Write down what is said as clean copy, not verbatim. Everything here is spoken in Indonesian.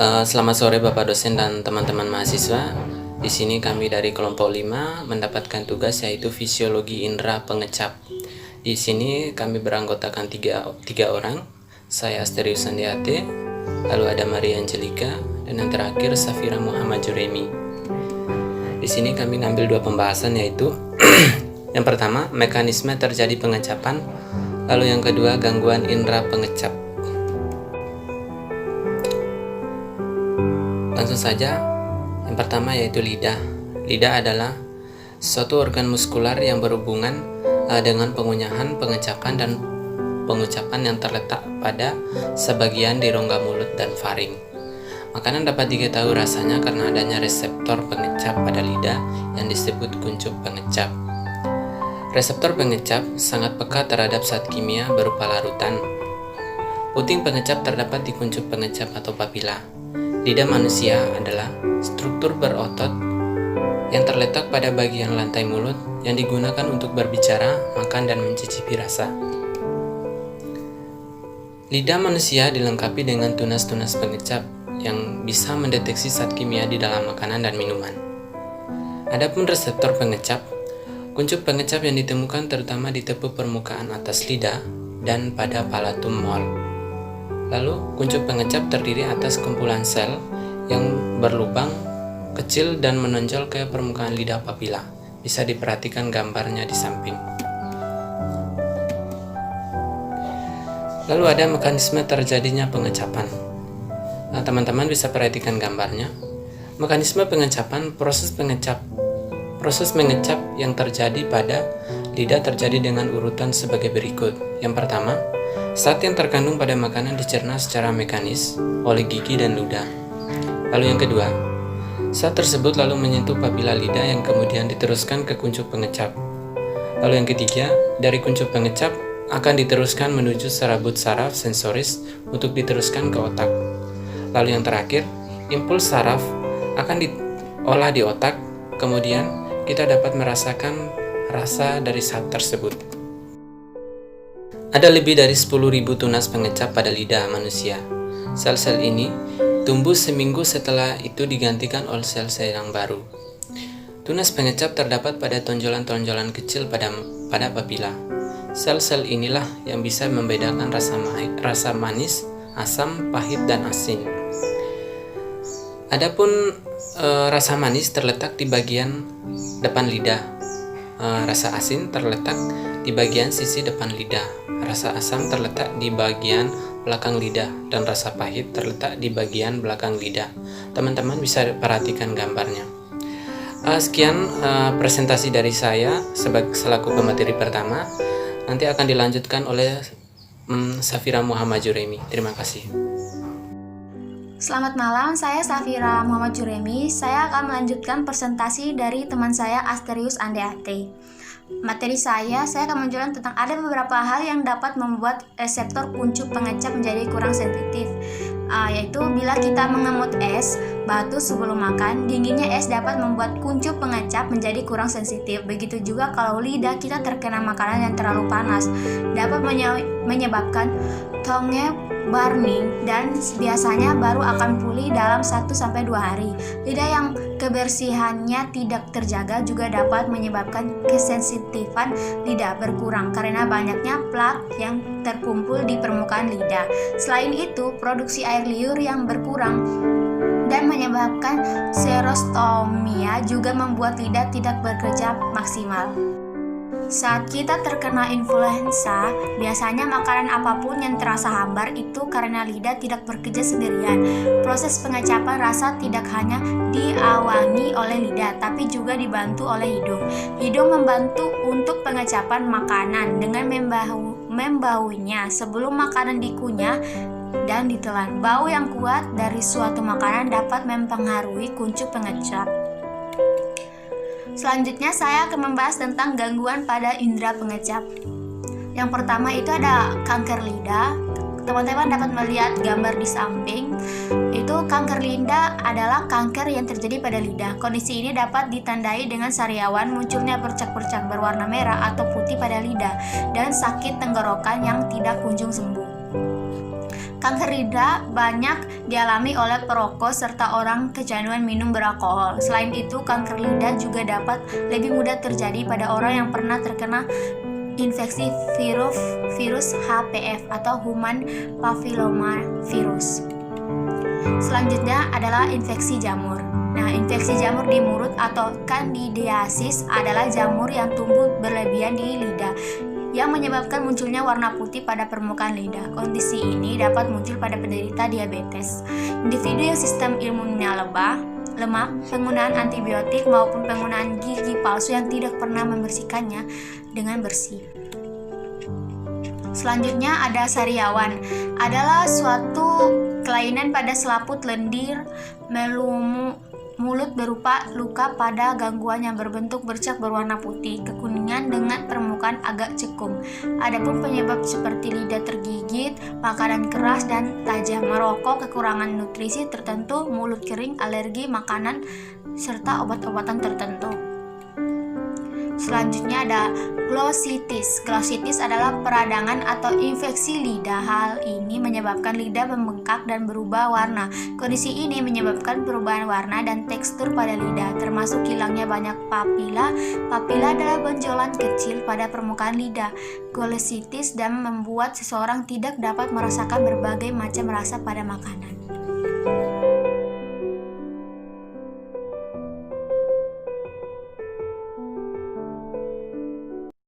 Selamat sore Bapak dosen dan teman-teman mahasiswa. Di sini kami dari kelompok 5 mendapatkan tugas yaitu fisiologi indera pengecap. Di sini kami beranggotakan tiga orang. Saya Asterius Sandiate, lalu ada Maria Angelika, dan yang terakhir Safira Muhammad Juremi. Di sini kami ngambil dua pembahasan yaitu yang pertama, mekanisme terjadi pengecapan, lalu yang kedua, gangguan indera pengecap. Langsung saja, yang pertama yaitu lidah. Lidah adalah suatu organ muskular yang berhubungan dengan pengunyahan, pengecapan, dan pengucapan yang terletak pada sebagian di rongga mulut dan faring. Makanan dapat diketahui rasanya karena adanya reseptor pengecap pada lidah yang disebut kuncup pengecap. Reseptor pengecap sangat peka terhadap zat kimia berupa larutan. Puting pengecap terdapat di kuncup pengecap atau papila. Lidah manusia adalah struktur berotot yang terletak pada bagian lantai mulut yang digunakan untuk berbicara, makan, dan mencicipi rasa. Lidah manusia dilengkapi dengan tunas-tunas pengecap yang bisa mendeteksi zat kimia di dalam makanan dan minuman. Adapun reseptor pengecap, kuncup pengecap yang ditemukan terutama di tepi permukaan atas lidah dan pada palatum mol. Lalu, kuncup pengecap terdiri atas kumpulan sel yang berlubang kecil dan menonjol ke permukaan lidah papila. Bisa diperhatikan gambarnya di samping. Lalu ada mekanisme terjadinya pengecapan. Nah, teman-teman bisa perhatikan gambarnya. Mekanisme pengecapan, proses mengecap yang terjadi pada lidah terjadi dengan urutan sebagai berikut. Yang pertama, zat yang terkandung pada makanan dicerna secara mekanis oleh gigi dan ludah. Lalu yang kedua, zat tersebut lalu menyentuh papila lidah yang kemudian diteruskan ke kuncup pengecap. Lalu yang ketiga, dari kuncup pengecap akan diteruskan menuju serabut saraf sensoris untuk diteruskan ke otak. Lalu yang terakhir, impuls saraf akan diolah di otak, kemudian kita dapat merasakan rasa dari zat tersebut. Ada lebih dari 10.000 tunas pengecap pada lidah manusia. Sel-sel ini tumbuh seminggu setelah itu digantikan oleh sel-sel yang baru. Tunas pengecap terdapat pada tonjolan-tonjolan kecil pada papila. Sel-sel inilah yang bisa membedakan rasa manis, asam, pahit, dan asin. Adapun rasa manis terletak di bagian depan lidah. Rasa asin terletak di bagian sisi depan lidah. Rasa asam terletak di bagian belakang lidah dan rasa pahit terletak di bagian belakang lidah. Teman-teman bisa perhatikan gambarnya. Sekian presentasi dari saya selaku pemateri pertama. Nanti akan dilanjutkan oleh Safira Muhammad Juremi. Terima kasih. Selamat malam, saya Safira Muhammad Juremi. Saya akan melanjutkan presentasi dari teman saya Asterius Andeate. Materi saya akan menunjukkan tentang ada beberapa hal yang dapat membuat reseptor kuncup pengecap menjadi kurang sensitif, yaitu bila kita mengemut es batu sebelum makan, dinginnya es dapat membuat kuncup pengecap menjadi kurang sensitif. Begitu juga kalau lidah kita terkena makanan yang terlalu panas, dapat menyebabkan tongue burning dan biasanya baru akan pulih dalam 1-2 hari. Lidah yang kebersihannya tidak terjaga juga dapat menyebabkan kesensitifan lidah berkurang karena banyaknya plak yang terkumpul di permukaan lidah. Selain itu, produksi air liur yang berkurang dan menyebabkan serostomia juga membuat lidah tidak bekerja maksimal. Saat kita terkena influenza, biasanya makanan apapun yang terasa hambar itu karena lidah tidak bekerja sendirian. Proses pengecapan rasa tidak hanya diawangi oleh lidah, tapi juga dibantu oleh hidung. Hidung membantu untuk pengecapan makanan dengan membaunya sebelum makanan dikunyah dan ditelan. Bau yang kuat dari suatu makanan dapat mempengaruhi kuncup pengecap. Selanjutnya saya akan membahas tentang gangguan pada indera pengecap. Yang pertama itu ada kanker lidah. Teman-teman dapat melihat gambar di samping. Itu kanker lidah adalah kanker yang terjadi pada lidah. Kondisi ini dapat ditandai dengan sariawan, munculnya bercak-bercak berwarna merah atau putih pada lidah, dan sakit tenggorokan yang tidak kunjung sembuh. Kanker lidah banyak dialami oleh perokok serta orang kecanduan minum beralkohol. Selain itu, kanker lidah juga dapat lebih mudah terjadi pada orang yang pernah terkena infeksi virus HPV atau Human Papillomavirus. Selanjutnya adalah infeksi jamur. Nah, infeksi jamur di mulut atau candidiasis adalah jamur yang tumbuh berlebihan di lidah yang menyebabkan munculnya warna putih pada permukaan lidah. Kondisi ini dapat muncul pada penderita diabetes, individu yang sistem imunnya lemah, penggunaan antibiotik maupun penggunaan gigi palsu yang tidak pernah membersihkannya dengan bersih. Selanjutnya ada sariawan, adalah suatu kelainan pada selaput lendir mulut berupa luka pada gangguan yang berbentuk bercak berwarna putih, kekuningan dengan permukaan agak cekung. Adapun penyebab seperti lidah tergigit, makanan keras dan tajam, merokok, kekurangan nutrisi tertentu, mulut kering, alergi makanan, serta obat-obatan tertentu. Selanjutnya ada glossitis. Glossitis adalah peradangan atau infeksi lidah. Hal ini menyebabkan lidah membengkak dan berubah warna. Kondisi ini menyebabkan perubahan warna dan tekstur pada lidah, termasuk hilangnya banyak papila. Papila adalah benjolan kecil pada permukaan lidah. Glossitis dan membuat seseorang tidak dapat merasakan berbagai macam rasa pada makanan.